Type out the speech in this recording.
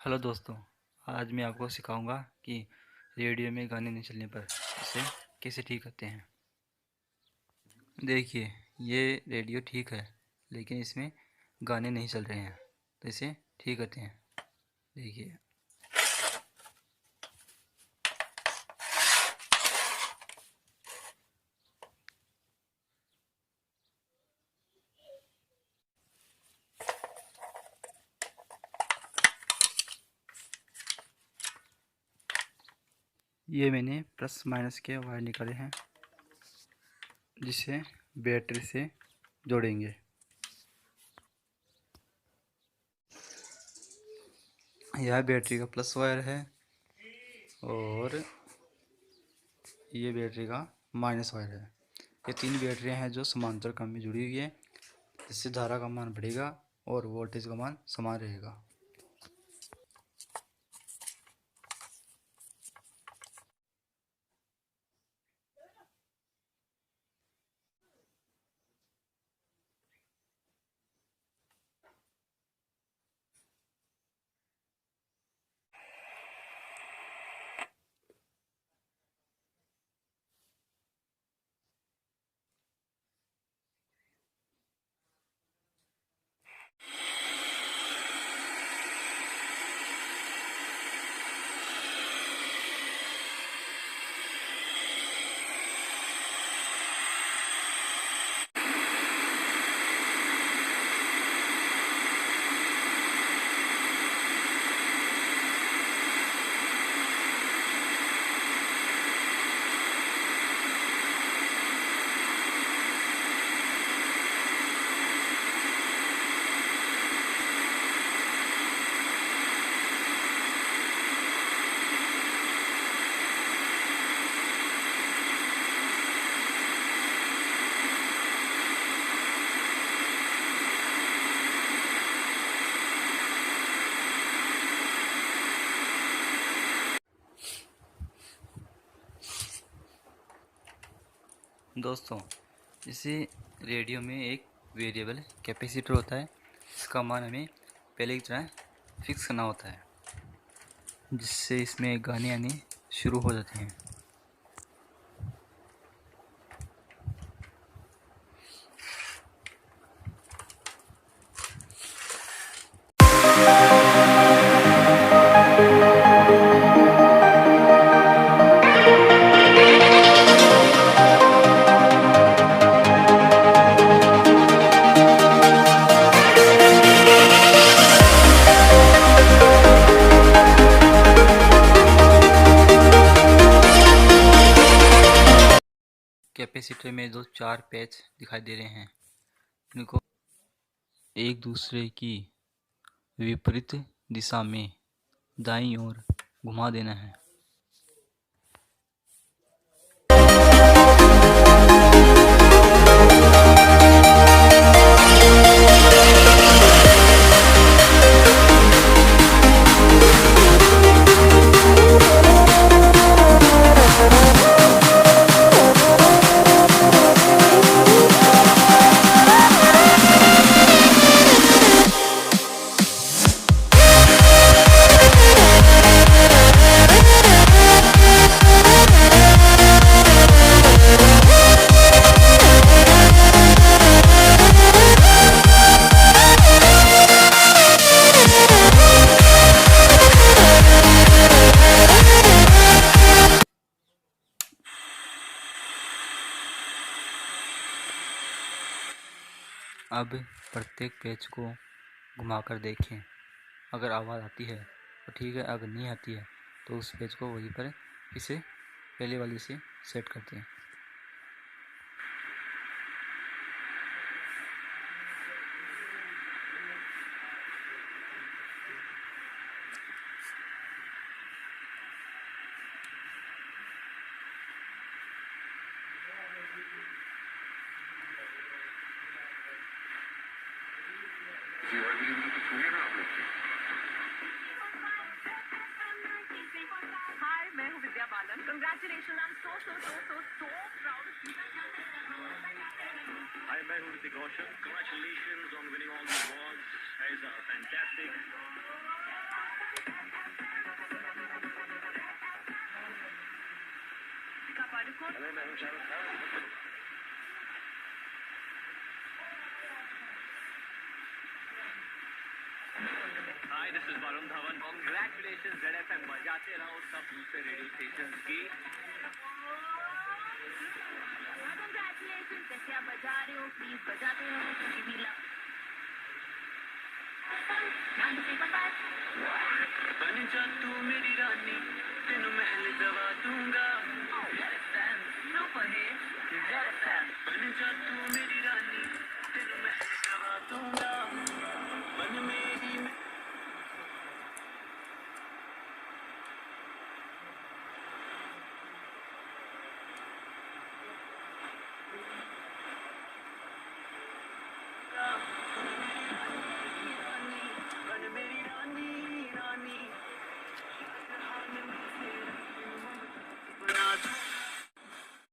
Hello दोस्तों। आज मैं आपको सिखाऊंगा कि रेडियो में गाने नहीं चलने पर इसे कैसे ठीक करते हैं। देखिए, ये रेडियो ठीक है, लेकिन इसमें गाने नहीं चल रहे हैं, तो इसे ठीक करते हैं। देखिए, ये मैंने प्लस माइनस के वायर निकाले हैं, जिसे बैटरी से जोड़ेंगे। यह बैटरी का प्लस वायर है और ये बैटरी का माइनस वायर है। ये तीन बैटरियां हैं जो समांतर क्रम में जुड़ी हुई है। इससे धारा का मान बढ़ेगा और वोल्टेज का मान समान रहेगा। दोस्तों, इसी रेडियो में एक वेरिएबल कैपेसिटर होता है। इसका मान हमें पहले की तरह फिक्स करना होता है, जिससे इसमें गाने आने शुरू हो जाते हैं। कैपेसिटर में जो चार पैच दिखाई दे रहे हैं, इनको एक दूसरे की विपरीत दिशा में दाईं ओर घुमा देना है। अब प्रत्येक पेज को घुमाकर देखें। अगर आवाज़ आती है तो ठीक है, अगर नहीं आती है तो उस पेज को वहीं पर इसे पहले वाली से सेट करते हैं। हाय, मैं हूँ Vidya Balan. Congratulations, I'm so proud of you. Hi, मैं हूँ Hrithik Roshan. Congratulations on winning all the awards. Guys are fantastic. Hi, this is Varun Dhawan. Congratulations, Red FM. बजाते रहो सब दूसरे रेडियो स्टेशन की. Congratulations, जैसे आप बजा रहे हो, प्लीज बजाते रहो. Give me love. बन जा तू मेरी रानी, तेनू महल दवा दूंगा. Super hit. बन जा तू मेरी रानी, तेनू महल दवा दूंगा.